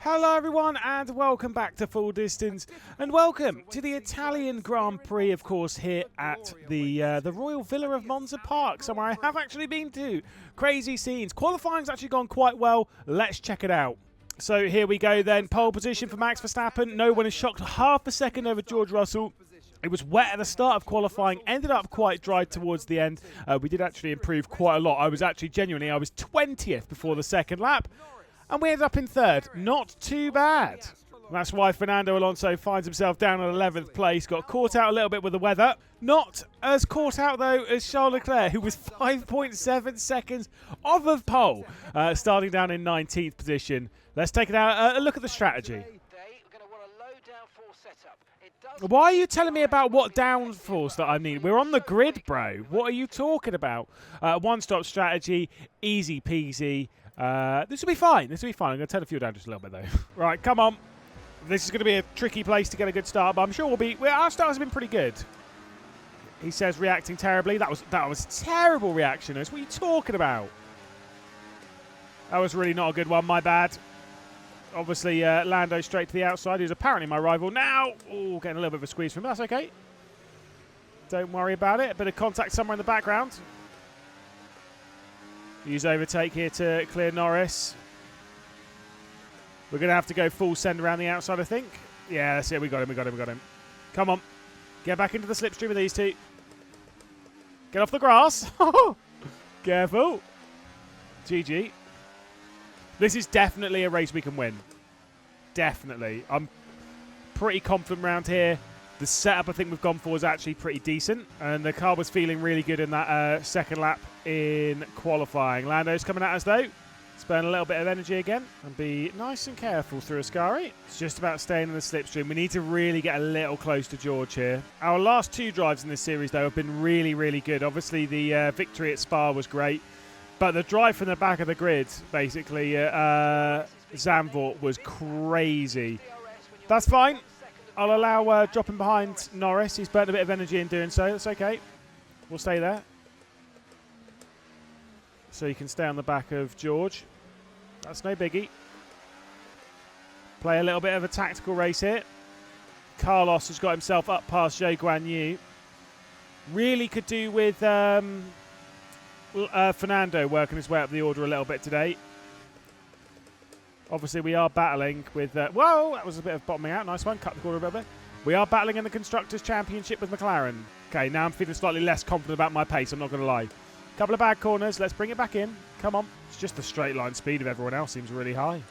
Hello everyone and welcome back to Full Distance and welcome to the Italian Grand Prix, of course, here at the Royal Villa of Monza Park, somewhere I have actually been to. Crazy scenes. Qualifying's actually gone quite well. Let's check it out. So here we go then. Pole position for Max Verstappen. No one is shocked. Half a second over George Russell. It was wet at the start of qualifying, ended up quite dry towards the end. We did actually improve quite a lot. I was 20th before the second lap. And we ended up in third. Not too bad. That's why Fernando Alonso finds himself down at 11th place. Got caught out a little bit with the weather. Not as caught out, though, as Charles Leclerc, who was 5.7 seconds off of pole, starting down in 19th position. Let's take it out. A look at the strategy. Why are you telling me about what downforce that I need? We're on the grid, bro. What are you talking about? One-stop strategy, easy peasy. This will be fine. I'm going to turn the fuel down just a little bit, though. Right, come on. This is going to be a tricky place to get a good start, but I'm sure our start has been pretty good. He says reacting terribly. That was terrible reaction. What are you talking about? That was really not a good one. My bad. Obviously, Lando straight to the outside. Who's apparently my rival now. Oh, getting a little bit of a squeeze from him. That's okay. Don't worry about it. A bit of contact somewhere in the background. Use overtake here to clear Norris. We're going to have to go full send around the outside, I think. Yeah, that's it. We got him. Come on. Get back into the slipstream of these two. Get off the grass. Careful. GG. This is definitely a race we can win. Definitely. I'm pretty confident around here. The setup I think we've gone for is actually pretty decent. And the car was feeling really good in that second lap in qualifying. Lando's coming at us though. Spend a little bit of energy again. And be nice and careful through Ascari. It's just about staying in the slipstream. We need to really get a little close to George here. Our last two drives in this series though have been really, really good. Obviously the victory at Spa was great. But the drive from the back of the grid, basically, Zandvoort was crazy. That's fine. I'll allow dropping behind Norris. He's burnt a bit of energy in doing so. That's okay. We'll stay there. So you can stay on the back of George. That's no biggie. Play a little bit of a tactical race here. Carlos has got himself up past Zhou Guan Yu. Really could do with Fernando working his way up the order a little bit today. Obviously, we are battling with... whoa, that was a bit of bottoming out. Nice one. Cut the corner a bit. We are battling in the Constructors' Championship with McLaren. Okay, now I'm feeling slightly less confident about my pace. I'm not going to lie. Couple of bad corners. Let's bring it back in. Come on. It's just the straight line speed of everyone else seems really high.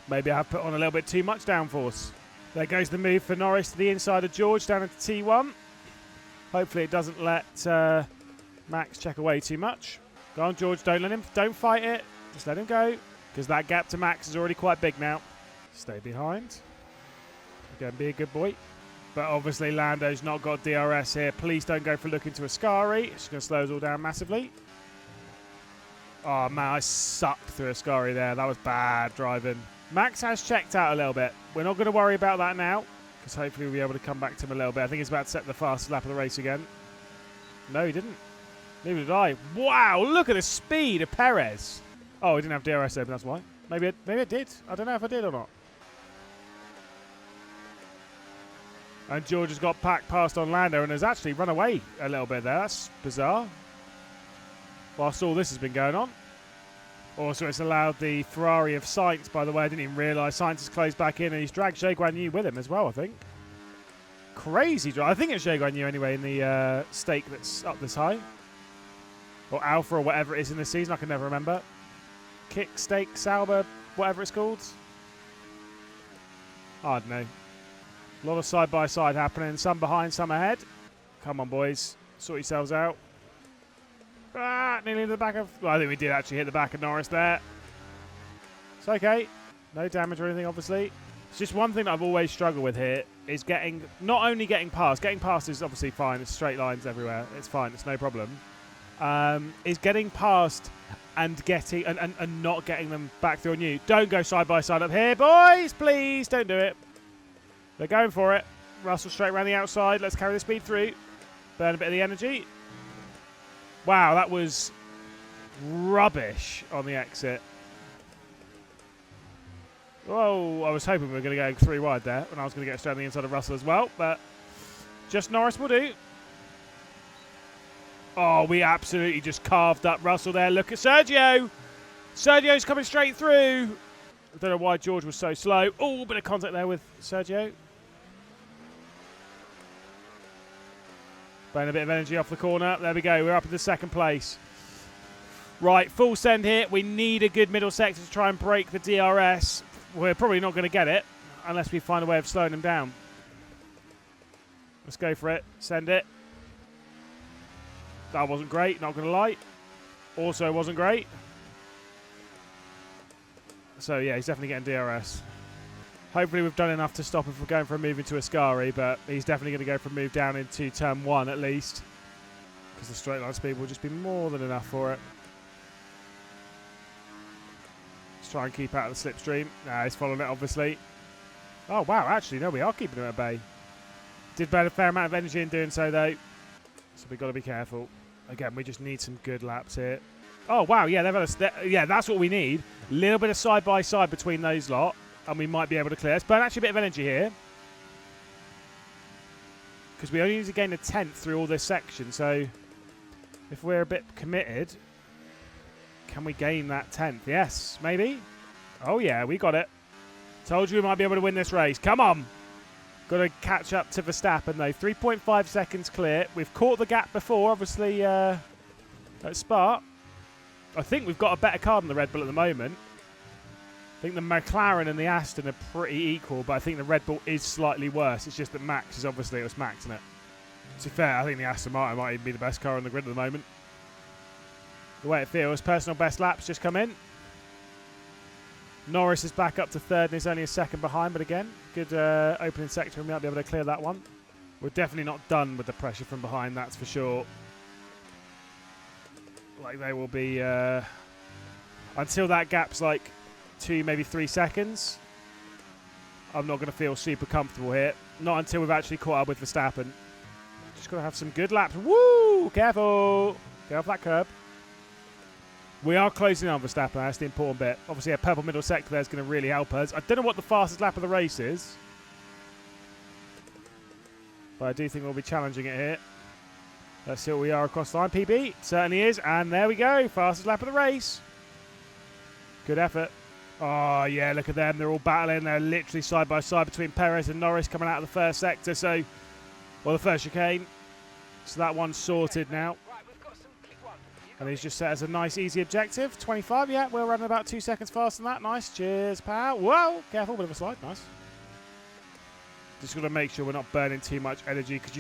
Maybe I have put on a little bit too much downforce. There goes the move for Norris to the inside of George down into T1. Hopefully it doesn't let Max check away too much. Go on, George. Don't fight it. Just let him go. Because that gap to Max is already quite big now. Stay behind. Again, be a good boy. But obviously Lando's not got DRS here. Please don't go for looking to Ascari. It's going to slow us all down massively. Oh, man, I sucked through Ascari there. That was bad driving. Max has checked out a little bit. We're not going to worry about that now. Because hopefully we'll be able to come back to him a little bit. I think he's about to set the fastest lap of the race again. No, he didn't. Neither did I. Wow, look at the speed of Perez. Oh, he didn't have DRS open, that's why. Maybe it did. I don't know if I did or not. And George has got packed past on Lando and has actually run away a little bit there. That's bizarre. Whilst all this has been going on. Also, it's allowed the Ferrari of Sainz, by the way. I didn't even realise Sainz has closed back in and he's dragged Zhou Guan Yu with him as well, I think. Crazy drive. I think it's Zhou Guan Yu anyway in the stake that's up this high. Or Alpha or whatever it is in this season. I can never remember. Kick, stake, Sauber, whatever it's called. I don't know. A lot of side-by-side happening. Some behind, some ahead. Come on, boys. Sort yourselves out. Ah, nearly in the back of... Well, I think we did actually hit the back of Norris there. It's okay. No damage or anything, obviously. It's just one thing that I've always struggled with here is getting... Not only getting past. Getting past is obviously fine. It's straight lines everywhere. It's fine. It's no problem. Is getting past... and getting and not getting them back through on you. Don't go side by side up here, boys. Please don't do it. They're going for it. Russell straight around the outside. Let's carry the speed through. Burn a bit of the energy. Wow, that was rubbish on the exit. Oh, I was hoping we were going to go 3 wide there, and I was going to get straight on the inside of Russell as well, but just Norris will do. Oh, we absolutely just carved up Russell there. Look at Sergio. Sergio's coming straight through. I don't know why George was so slow. Oh, bit of contact there with Sergio. Burning a bit of energy off the corner. There we go. We're up in the second place. Right, full send here. We need a good middle sector to try and break the DRS. We're probably not going to get it unless we find a way of slowing him down. Let's go for it. Send it. That wasn't great, not going to lie. Also wasn't great. So, yeah, he's definitely getting DRS. Hopefully we've done enough to stop him from going for a move into Ascari, but he's definitely going to go for a move down into turn 1 at least. Because the straight line speed will just be more than enough for it. Let's try and keep out of the slipstream. Nah, he's following it, obviously. Oh, wow, actually, no, we are keeping him at bay. Did burn a fair amount of energy in doing so, though. So we've got to be careful. Again, we just need some good laps here. Oh, wow, yeah, yeah, that's what we need. A little bit of side-by-side between those lot, and we might be able to clear. Let's burn actually a bit of energy here. Because we only need to gain a 10th through all this section, so if we're a bit committed, can we gain that 10th? Yes, maybe? Oh, yeah, we got it. Told you we might be able to win this race. Come on! Got to catch up to Verstappen, though. 3.5 seconds clear. We've caught the gap before, obviously, at Spa. I think we've got a better car than the Red Bull at the moment. I think the McLaren and the Aston are pretty equal, but I think the Red Bull is slightly worse. It's just that Max is obviously, it was Max, isn't it? To be fair, I think the Aston Martin might even be the best car on the grid at the moment. The way it feels, personal best laps just come in. Norris is back up to 3rd and is only a second behind, but again, good opening sector and we might be able to clear that one. We're definitely not done with the pressure from behind, that's for sure. Like they will be, until that gap's like 2, maybe 3 seconds, I'm not going to feel super comfortable here. Not until we've actually caught up with Verstappen. Just got to have some good laps. Woo! Careful! Get off that curb. We are closing on Verstappen, that's the important bit. Obviously a purple middle sector there is going to really help us. I don't know what the fastest lap of the race is, but I do think we'll be challenging it here. Let's see what we are across the line. PB certainly is, and there we go. Fastest lap of the race. Good effort. Oh, yeah, look at them. They're all battling. They're literally side by side between Perez and Norris coming out of the first sector. So, well, the first chicane. So that one's sorted now. And he's just set as a nice, easy objective. 25, yeah, we're running about 2 seconds faster than that. Nice. Cheers, pal. Whoa, careful, bit of a slide. Nice. Just got to make sure we're not burning too much energy because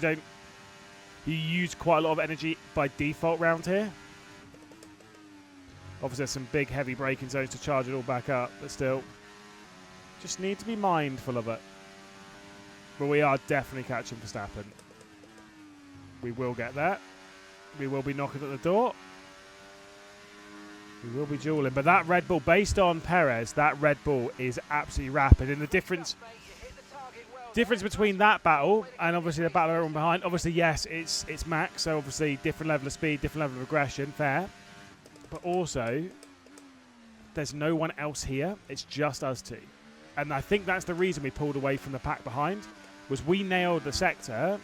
you use quite a lot of energy by default round here. Obviously, there's some big, heavy braking zones to charge it all back up, but still, just need to be mindful of it. But we are definitely catching Verstappen. We will get there. We will be knocking at the door. We will be dueling. But that Red Bull, based on Perez, that Red Bull is absolutely rapid. And the difference between that battle and obviously the battle everyone behind, obviously, yes, it's Max, so obviously different level of speed, different level of aggression, fair. But also, there's no one else here. It's just us two. And I think that's the reason we pulled away from the pack behind, was we nailed the sector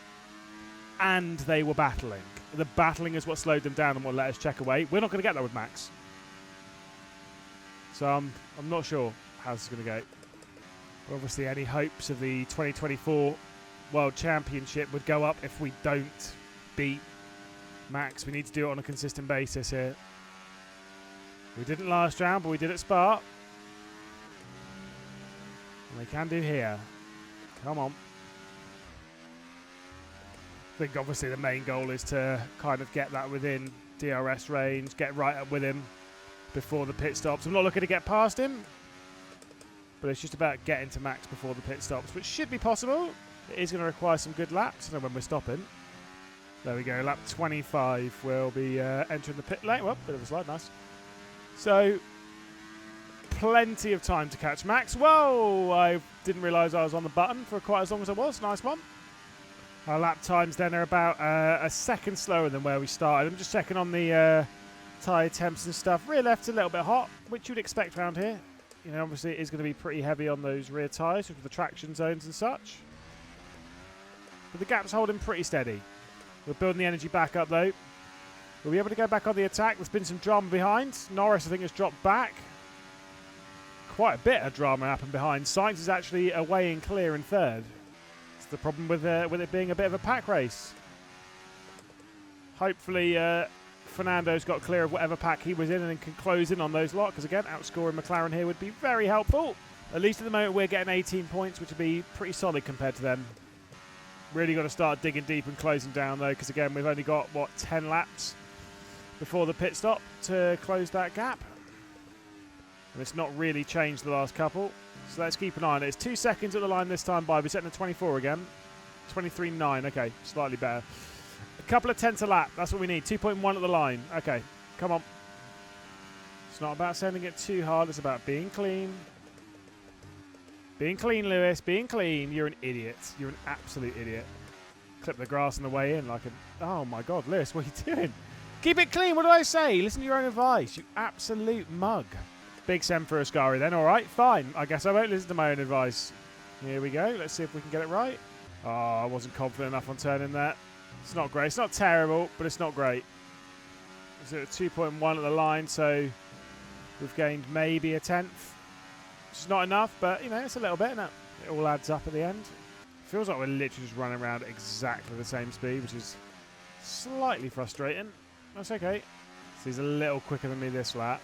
and they were battling. The battling is what slowed them down and what let us check away. We're not going to get that with Max. So I'm not sure how this is going to go. Obviously, any hopes of the 2024 World Championship would go up if we don't beat Max. We need to do it on a consistent basis here. We didn't last round, but we did at Spa. And we can do here. Come on. I think obviously the main goal is to kind of get that within DRS range, get right up with him before the pit stops. I'm not looking to get past him, but it's just about getting to Max before the pit stops, which should be possible. It is going to require some good laps. I don't know when we're stopping. There we go, lap 25. We'll be entering the pit lane. Well, bit of a slide, nice. So, plenty of time to catch Max. Whoa, I didn't realise I was on the button for quite as long as I was. Nice one. Our lap times then are about a second slower than where we started. I'm just checking on the tyre temps and stuff. Rear left's a little bit hot, which you'd expect around here. You know, obviously it is going to be pretty heavy on those rear tyres with the traction zones and such. But the gap's holding pretty steady. We're building the energy back up though. We'll be able to go back on the attack. There's been some drama behind. Norris, I think, has dropped back. Quite a bit of drama happened behind. Sainz is actually away in clear in third. It's the problem with it being a bit of a pack race. Hopefully Fernando's got clear of whatever pack he was in and can close in on those lot, because again, outscoring McLaren here would be very helpful. At least at the moment we're getting 18 points, which would be pretty solid compared to them. Really got to start digging deep and closing down though, because again, we've only got, what, 10 laps before the pit stop to close that gap. And it's not really changed the last couple. So let's keep an eye on it. It's 2 seconds at the line this time by. We're setting a 24 again. 23.9. Okay, slightly better. A couple of tenths a lap. That's what we need. 2.1 at the line. Okay, come on. It's not about sending it too hard. It's about being clean. Being clean, Lewis. Being clean. You're an idiot. You're an absolute idiot. Clip the grass on the way in like a... Oh, my God, Lewis, what are you doing? Keep it clean. What do I say? Listen to your own advice. You absolute mug. Big send for Ascari then. All right, fine. I guess I won't listen to my own advice. Here we go. Let's see if we can get it right. Oh, I wasn't confident enough on turning that. It's not great. It's not terrible, but it's not great. It's at 2.1 at the line, so we've gained maybe a tenth. It's not enough, but, you know, it's a little bit, isn't it? It all adds up at the end. Feels like we're literally just running around at exactly the same speed, which is slightly frustrating. That's okay. So he's a little quicker than me this lap.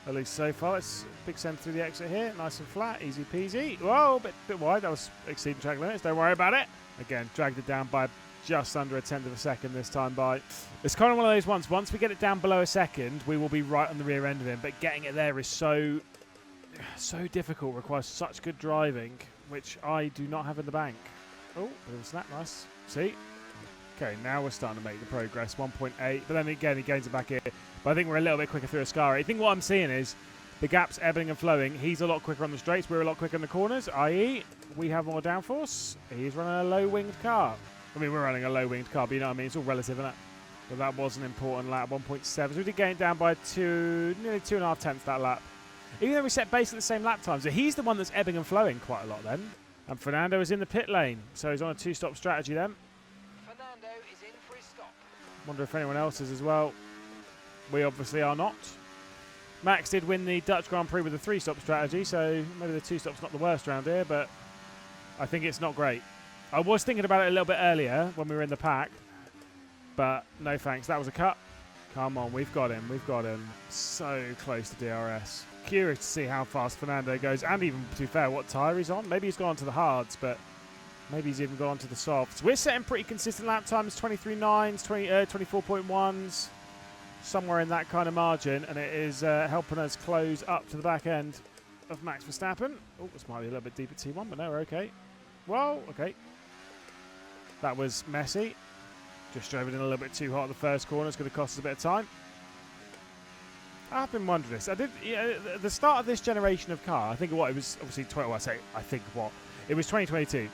At least so far. It's a big send through the exit here. Nice and flat. Easy peasy. Whoa, bit wide. That was exceeding track limits. Don't worry about it. Again, dragged it down by just under a tenth of a second this time by. It's kind of one of those ones. Once we get it down below a second, we will be right on the rear end of him. But getting it there is so difficult. Requires such good driving, which I do not have in the bank. Oh, bit of a snap. Nice. See? Okay, now we're starting to make the progress. 1.8. But then again, he gains it back here. But I think we're a little bit quicker through Ascari. I think what I'm seeing is the gap's ebbing and flowing. He's a lot quicker on the straights. We're a lot quicker in the corners, i.e. we have more downforce. He's running a low-winged car. I mean, we're running a low-winged car, but you know what I mean? It's all relative, isn't it? But that was an important lap, 1.7. So we did gain it down by nearly 2.5 tenths that lap. Even though we set basically the same lap time. So he's the one that's ebbing and flowing quite a lot then. And Fernando is in the pit lane. So he's on a two-stop strategy then. Fernando is in for his stop. Wonder if anyone else is as well. We obviously are not. Max did win the Dutch Grand Prix with a three-stop strategy, so maybe the two-stop's not the worst round here, but I think it's not great. I was thinking about it a little bit earlier when we were in the pack, but no thanks. That was a cut. Come on, we've got him. We've got him. So close to DRS. Curious to see how fast Fernando goes, and even, to be fair, what tyre he's on. Maybe he's gone to the hards, but maybe he's even gone to the softs. We're setting pretty consistent lap times, 23.9s, 24.1s. Somewhere in that kind of margin, and it is helping us close up to the back end of Max Verstappen. Oh, this might be a little bit deep at T1, but no, we're okay. Well, okay. That was messy. Just drove it in a little bit too hot at the first corner. It's going to cost us a bit of time. I've been wondering this. At the start of this generation of car, I think it was obviously it was 2022.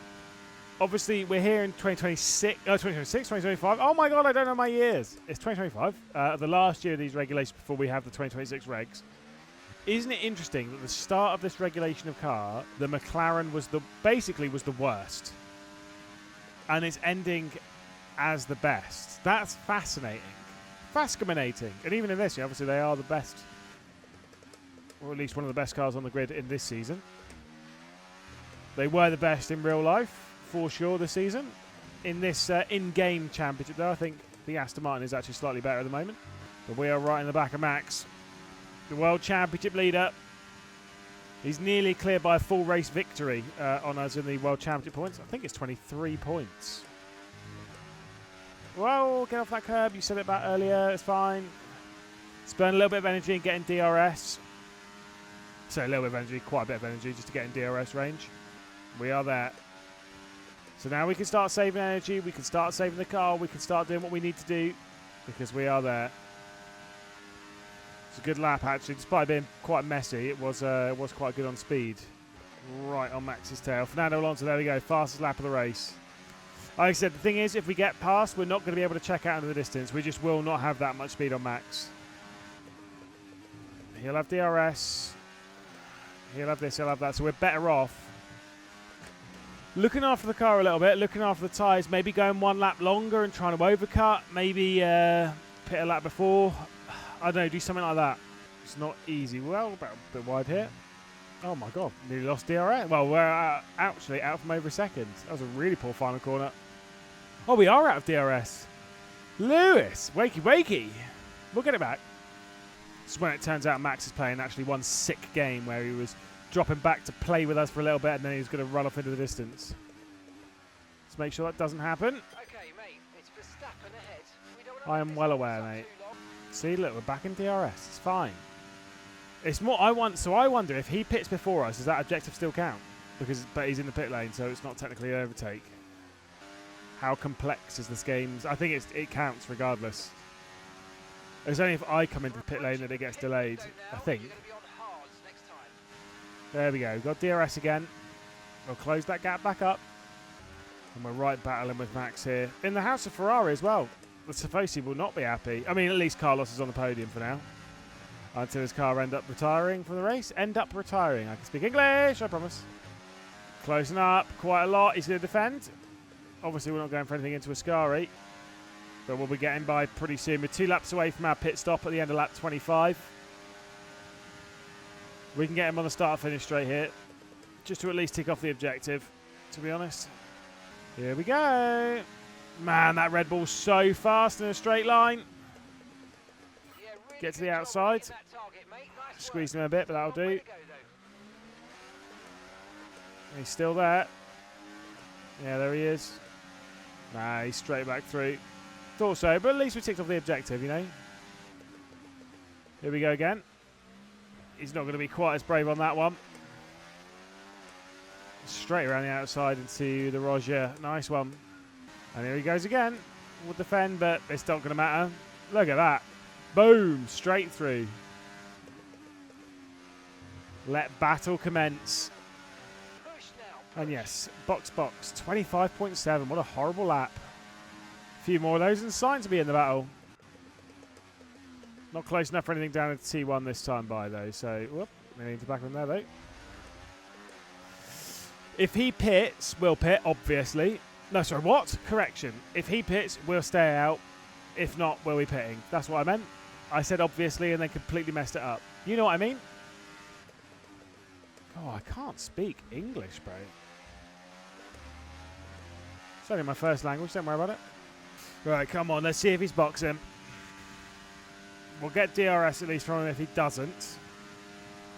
Obviously, we're here in 2026, 2025. Oh my God, I don't know my years. It's 2025, the last year of these regulations before we have the 2026 regs. Isn't it interesting that the start of this regulation of car, the McLaren was basically the worst, and it's ending as the best. That's fascinating, fascinating. And even in this, obviously, they are the best, or at least one of the best cars on the grid in this season. They were the best in real life, for sure, this season. In this in-game championship, though, I think the Aston Martin is actually slightly better at the moment. But we are right in the back of Max, the World Championship leader. He's nearly clear by a full race victory on us in the World Championship points. I think it's 23 points. Well, get off that curb. You said it about earlier. It's fine. Let's burn a little bit of energy and get in DRS. So a little bit of energy, quite a bit of energy, just to get in DRS range. We are there. So now we can start saving energy, we can start saving the car, we can start doing what we need to do, because we are there. It's a good lap, actually. Despite being quite messy, it was quite good on speed. Right on Max's tail. Fernando Alonso, there we go, fastest lap of the race. Like I said, the thing is, if we get past, we're not going to be able to check out into the distance. We just will not have that much speed on Max. He'll have DRS. He'll have this, he'll have that. So we're better off looking after the car a little bit, looking after the tyres, maybe going one lap longer and trying to overcut, maybe pit a lap before. I don't know, do something like that. It's not easy. Well, about a bit wide here. Oh my god, nearly lost DRS. Well, we're actually out from over a second. That was a really poor final corner. Oh, we are out of DRS. Lewis, wakey wakey. We'll get it back. This is when it turns out Max is playing actually one sick game where he was dropping back to play with us for a little bit and then he was going to run off into the distance. Let's make sure that doesn't happen. Okay, mate, it's Verstappen ahead. We don't I am well aware, mate. See, look, we're back in DRS. It's fine. It's more. I wonder if he pits before us, does that objective still count? But he's in the pit lane, so it's not technically an overtake. How complex is this game? I think it counts regardless. It's only if I come into the pit lane that it gets delayed. I think. There we go. We've got DRS again. We'll close that gap back up. And we're right battling with Max here. In the house of Ferrari as well. The Tifosi will not be happy. I mean, at least Carlos is on the podium for now. Until his car end up retiring from the race. End up retiring. I can speak English, I promise. Closing up quite a lot. He's going to defend. Obviously, we're not going for anything into Ascari. But we'll be getting by pretty soon. We're 2 laps away from our pit stop at the end of lap 25. We can get him on the start-finish straight here. Just to at least tick off the objective, to be honest. Here we go. Man, that Red Bull's so fast in a straight line. Get to the outside. Squeeze him a bit, but that'll do. He's still there. Yeah, there he is. Nah, he's straight back through. Thought so, but at least we ticked off the objective, you know. Here we go again. He's not going to be quite as brave on that one. Straight around the outside into the Roger. Nice one. And here he goes again. We'll defend, but it's not going to matter. Look at that. Boom. Straight through. Let battle commence. And yes, box. 25.7. What a horrible lap. A few more of those and Sainz to be in the battle. Not close enough for anything down at T1 this time by, though. So, whoop. We need to back him there, though. If he pits, we'll pit, obviously. No, sorry, what? Correction. If he pits, we'll stay out. If not, we'll be pitting. That's what I meant. I said obviously and then completely messed it up. You know what I mean? Oh, I can't speak English, bro. It's only my first language. Don't worry about it. Right, come on. Let's see if he's boxing. We'll get DRS at least from him if he doesn't.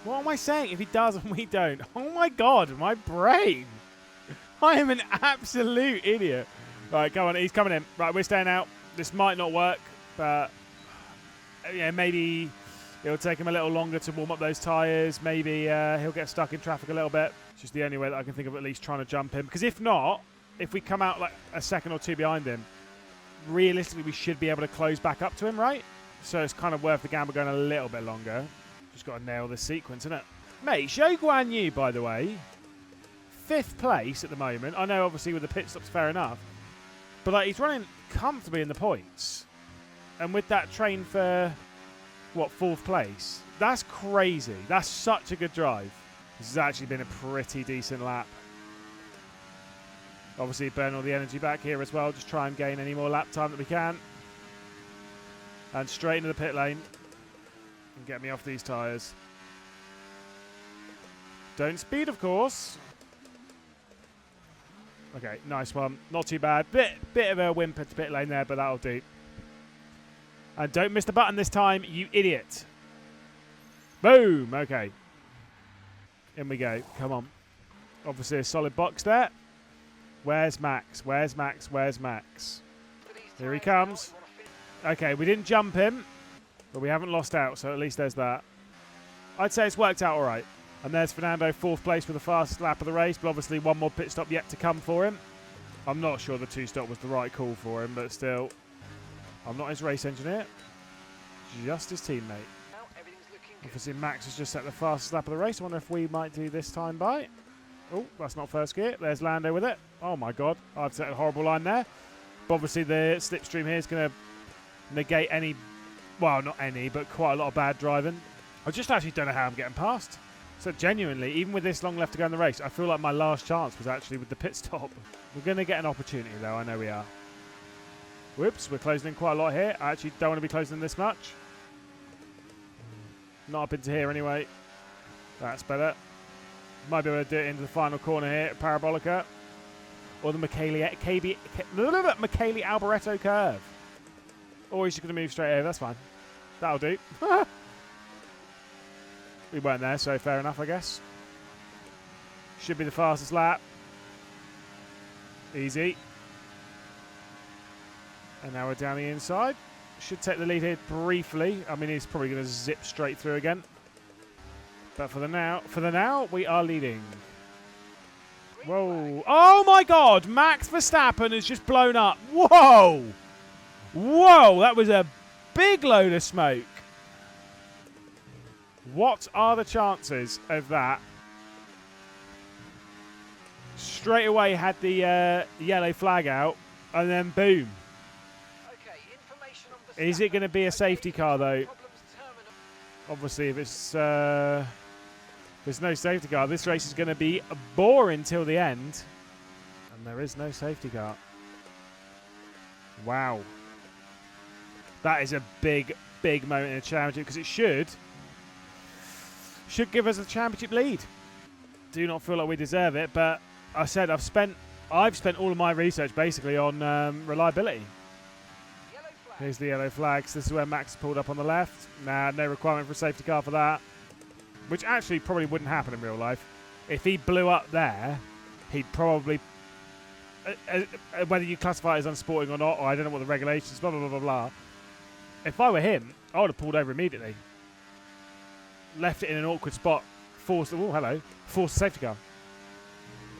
What am I saying? If he does and we don't. Oh my god, my brain. I am an absolute idiot. Right, come on, he's coming in. Right, we're staying out. This might not work, but yeah, maybe it'll take him a little longer to warm up those tyres. Maybe he'll get stuck in traffic a little bit. It's just the only way that I can think of at least trying to jump him. Because if not, if we come out like a second or two behind him, realistically we should be able to close back up to him, right? So it's kind of worth the gamble going a little bit longer. Just got to nail this sequence, innit? Mate, Zhou Guan Yu, by the way, 5th place at the moment. I know, obviously, with the pit stops, fair enough. But like, he's running comfortably in the points. And with that train for, what, 4th place? That's crazy. That's such a good drive. This has actually been a pretty decent lap. Obviously, burn all the energy back here as well. Just try and gain any more lap time that we can. And straight into the pit lane. And get me off these tyres. Don't speed, of course. Okay, nice one. Not too bad. Bit of a whimper to pit lane there, but that'll do. And don't miss the button this time, you idiot. Boom. Okay. In we go. Come on. Obviously a solid box there. Where's Max? Where's Max? Where's Max? Here he comes. Okay, we didn't jump him. But we haven't lost out, so at least there's that. I'd say it's worked out all right. And there's Fernando, 4th place for the fastest lap of the race, but obviously one more pit stop yet to come for him. I'm not sure the 2-stop was the right call for him, but still, I'm not his race engineer, just his teammate. Obviously Max has just set the fastest lap of the race. I wonder if we might do this time by. Oh, that's not first gear. There's Lando with it. Oh my god, I've set a horrible line there. But obviously the slipstream here is going to negate any... Well, not any, but quite a lot of bad driving. I just actually don't know how I'm getting past. So genuinely, even with this long left to go in the race, I feel like my last chance was actually with the pit stop. We're going to get an opportunity though, I know we are. Whoops, we're closing in quite a lot here. I actually don't want to be closing in this much. Not up into here anyway. That's better. Might be able to do it into the final corner here, Parabolica. Or the Michele Alboreto curve. Or he's just going to move straight over, that's fine. That'll do. We weren't there, so fair enough, I guess. Should be the fastest lap. Easy. And now we're down the inside. Should take the lead here briefly. I mean, he's probably going to zip straight through again. But for the now, we are leading. Whoa. Oh my God, Max Verstappen has just blown up. Whoa. Whoa, that was a big load of smoke. What are the chances of that? Straight away had the yellow flag out, and then boom. Okay, information on the Is it going to be a safety car though? Obviously, if it's there's no safety car, this race is going to be boring till the end. And there is no safety car. Wow. That is a big, big moment in the championship because it should give us a championship lead. Do not feel like we deserve it, but I said I've spent all of my research basically on reliability. Here's the yellow flags. This is where Max pulled up on the left. Nah, no requirement for a safety car for that. Which actually probably wouldn't happen in real life. If he blew up there, he'd probably... whether you classify it as unsporting or not, or I don't know what the regulations, blah, blah, blah, blah, blah. If I were him, I would have pulled over immediately. Left it in an awkward spot. Forced a safety car.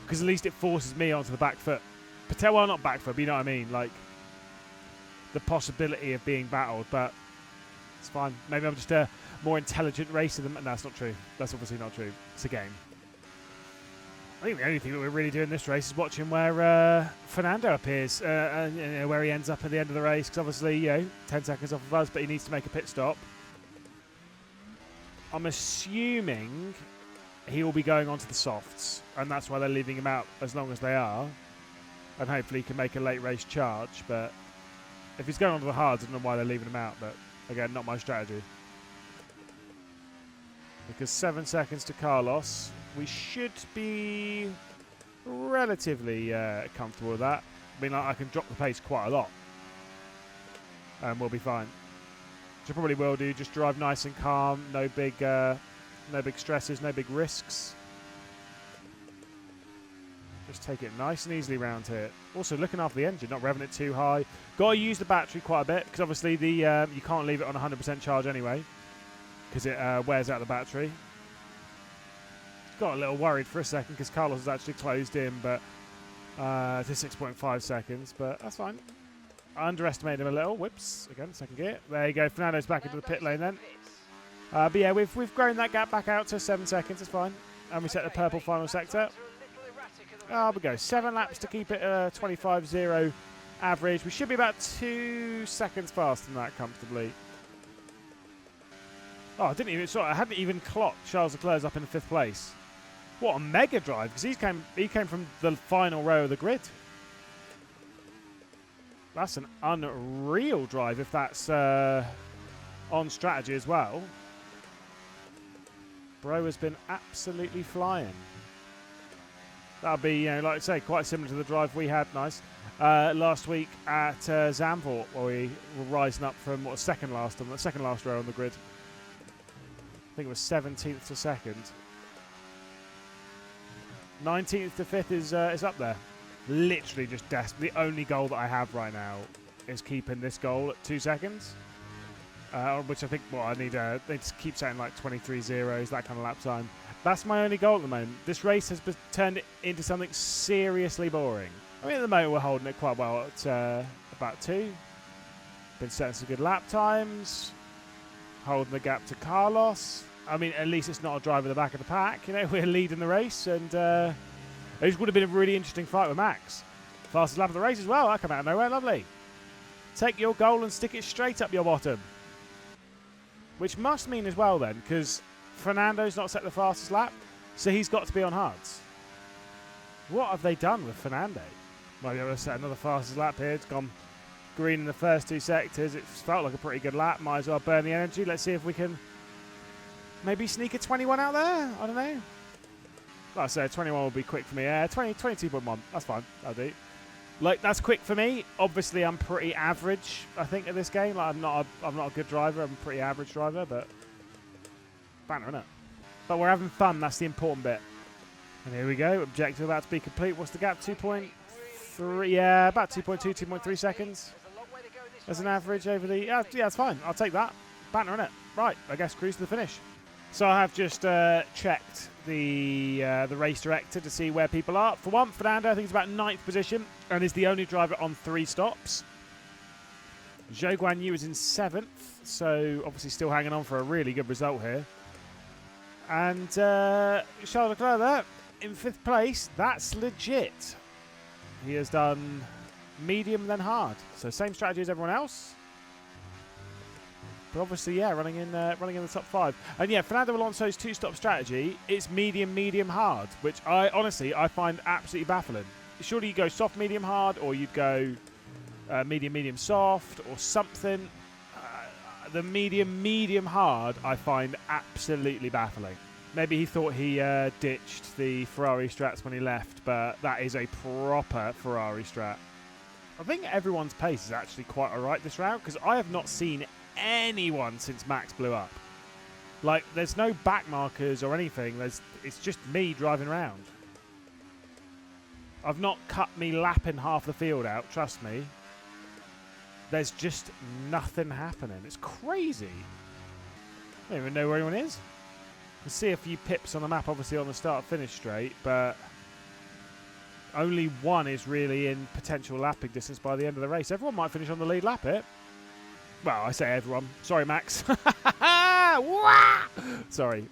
Because at least it forces me onto the back foot. Well, not back foot, but you know what I mean. Like, the possibility of being battled, but it's fine. Maybe I'm just a more intelligent racer than... No, that's not true. That's obviously not true. It's a game. I think the only thing that we're really doing this race is watching where Fernando appears and where he ends up at the end of the race. Because obviously, 10 seconds off of us, but he needs to make a pit stop. I'm assuming he will be going onto the softs, and that's why they're leaving him out as long as they are. And hopefully he can make a late race charge, but if he's going onto the hards, I don't know why they're leaving him out, but again, not my strategy. Because 7 seconds to Carlos, we should be relatively comfortable with that. I mean, I can drop the pace quite a lot, and we'll be fine. Which I probably will do. Just drive nice and calm. No big stresses. No big risks. Just take it nice and easily around here. Also, looking after the engine, not revving it too high. Got to use the battery quite a bit because obviously the you can't leave it on 100% charge anyway because it wears out the battery. Got a little worried for a second because Carlos has actually closed in, but to 6.5 seconds, but that's fine. I underestimated him a little. Whoops. Again, second gear. There you go. Fernando's back into the pit lane then. But yeah, we've grown that gap back out to 7 seconds. It's fine. And we set the purple final sector. We go. 7 laps to keep it 25.0 average. We should be about 2 seconds faster than that comfortably. Oh, I hadn't even clocked Charles Leclerc's up in the 5th place. What a mega drive, because he came from the final row of the grid. That's an unreal drive if that's on strategy as well. Bro has been absolutely flying. That'll be, like I say, quite similar to the drive we had, last week at Zandvoort, where we were rising up from second last row on the grid. I think it was 17th to 2nd. 19th to 5th is up there. Literally just desperate. The only goal that I have right now is keeping this goal at 2 seconds. Which I think, I need to keep saying like 23.0s, that kind of lap time. That's my only goal at the moment. This race has turned it into something seriously boring. I mean, at the moment we're holding it quite well at about 2. Been setting some good lap times. Holding the gap to Carlos. I mean, at least it's not a driver at the back of the pack. We're leading the race, and it would have been a really interesting fight with Max. Fastest lap of the race as well. That came out of nowhere. Lovely. Take your goal and stick it straight up your bottom. Which must mean as well then, because Fernando's not set the fastest lap, so he's got to be on hards. What have they done with Fernando? Might be able to set another fastest lap here. It's gone green in the first 2 sectors. It felt like a pretty good lap. Might as well burn the energy. Let's see if we can maybe sneak a 21 out there. I don't know. Like I said, 21 will be quick for me. 22.1. That's fine. That'll do. Like, that's quick for me. Obviously, I'm pretty average, I think, at this game. Like, I'm not a good driver. I'm a pretty average driver, but banner, innit? But we're having fun. That's the important bit. And here we go. Objective about to be complete. What's the gap? 2.3. Yeah, about 2.2, 2.3 seconds. As an average over the... Yeah, it's fine. I'll take that. Banner, innit? Right, I guess cruise to the finish. So I have just checked the race director to see where people are. For one, Fernando, I think he's about 9th position and is the only driver on 3 stops. Zhou Guanyu is in 7th, so obviously still hanging on for a really good result here. And Charles Leclerc there in 5th place. That's legit. He has done medium then hard. So same strategy as everyone else. But obviously, yeah, running in the top 5. And yeah, Fernando Alonso's 2-stop strategy is medium, medium, hard, which I honestly find absolutely baffling. Surely you go soft, medium, hard, or you'd go medium, medium, soft, or something. The medium, medium, hard I find absolutely baffling. Maybe he thought he ditched the Ferrari strats when he left, but that is a proper Ferrari strat. I think everyone's pace is actually quite alright this round, because I have not seen anyone since Max blew up. Like, there's no back markers or anything. It's just me driving around. I've not cut me lapping half the field out, trust me. There's just nothing happening. It's crazy. I don't even know where anyone is. I can see a few pips on the map, obviously, on the start-finish straight, but only one is really in potential lapping distance by the end of the race. Everyone might finish on the lead lap here. Well, I say everyone. Sorry, Max. Sorry.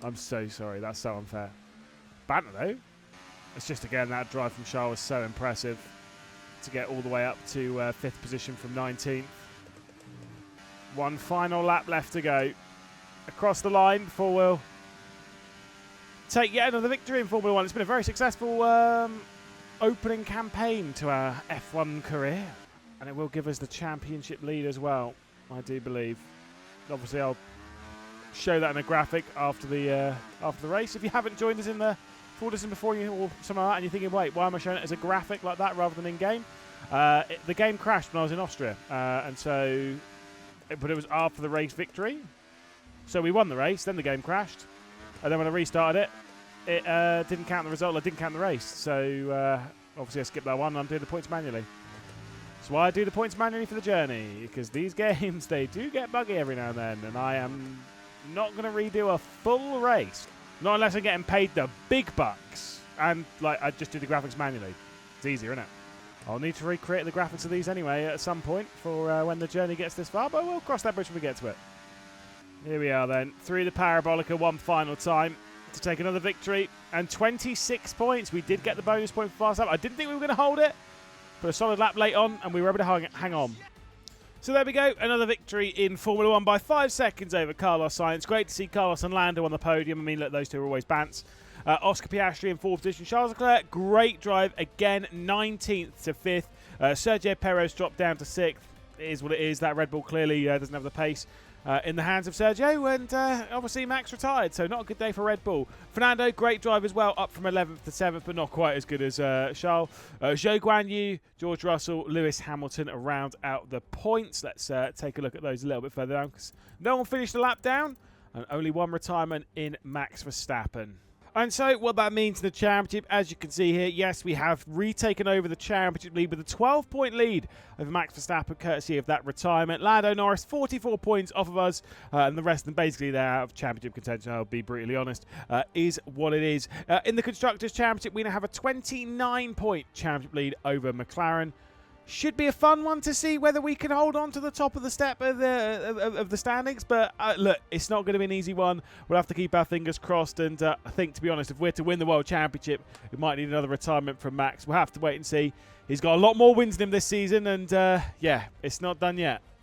I'm so sorry. That's so unfair. Banter, though. It's just, again, that drive from Charles was so impressive to get all the way up to 5th position from 19th. One final lap left to go. Across the line before we'll take yet another victory in Formula 1. It's been a very successful opening campaign to our F1 career. And it will give us the championship lead as well, I do believe. Obviously, I'll show that in a graphic after the race. If you haven't joined us in the full listen before you or something like that, and you're thinking, wait, why am I showing it as a graphic like that rather than in game? The game crashed when I was in Austria, but it was after the race victory. So we won the race, then the game crashed, and then when I restarted it, it didn't count the result. I didn't count the race. So obviously, I skipped that one. And I'm doing the points manually. That's why I do the points manually for the journey, because these games, they do get buggy every now and then, and I am not going to redo a full race. Not unless I'm getting paid the big bucks. And, like, I just do the graphics manually. It's easier, isn't it? I'll need to recreate the graphics of these anyway at some point for when the journey gets this far, but we'll cross that bridge when we get to it. Here we are then, through the Parabolica one final time to take another victory. And 26 points. We did get the bonus point for fast lap. I didn't think we were going to hold it. But a solid lap late on, and we were able to hang on. So there we go, another victory in Formula 1 by 5 seconds over Carlos Sainz. Great to see Carlos and Lando on the podium. I mean, look, those two are always bants. Oscar Piastri in 4th position. Charles Leclerc, great drive. Again, 19th to 5th. Sergio Perez dropped down to 6th. It is what it is. That Red Bull clearly doesn't have the pace in the hands of Sergio, and obviously Max retired, so not a good day for Red Bull. Fernando, great drive as well, up from 11th to 7th, but not quite as good as Charles. Zhou Guanyu, George Russell, Lewis Hamilton round out the points. Let's take a look at those a little bit further down, because no one finished the lap down, and only one retirement in Max Verstappen. And so what that means in the championship, as you can see here, yes, we have retaken over the championship lead with a 12-point lead over Max Verstappen, courtesy of that retirement. Lando Norris, 44 points off of us, and the rest of them basically they're out of championship contention, I'll be brutally honest, is what it is. In the Constructors' Championship, we now have a 29-point championship lead over McLaren. Should be a fun one to see whether we can hold on to the top of the step of the standings. But look, it's not going to be an easy one. We'll have to keep our fingers crossed. And I think, to be honest, if we're to win the World Championship, we might need another retirement from Max. We'll have to wait and see. He's got a lot more wins than him this season. And yeah, it's not done yet.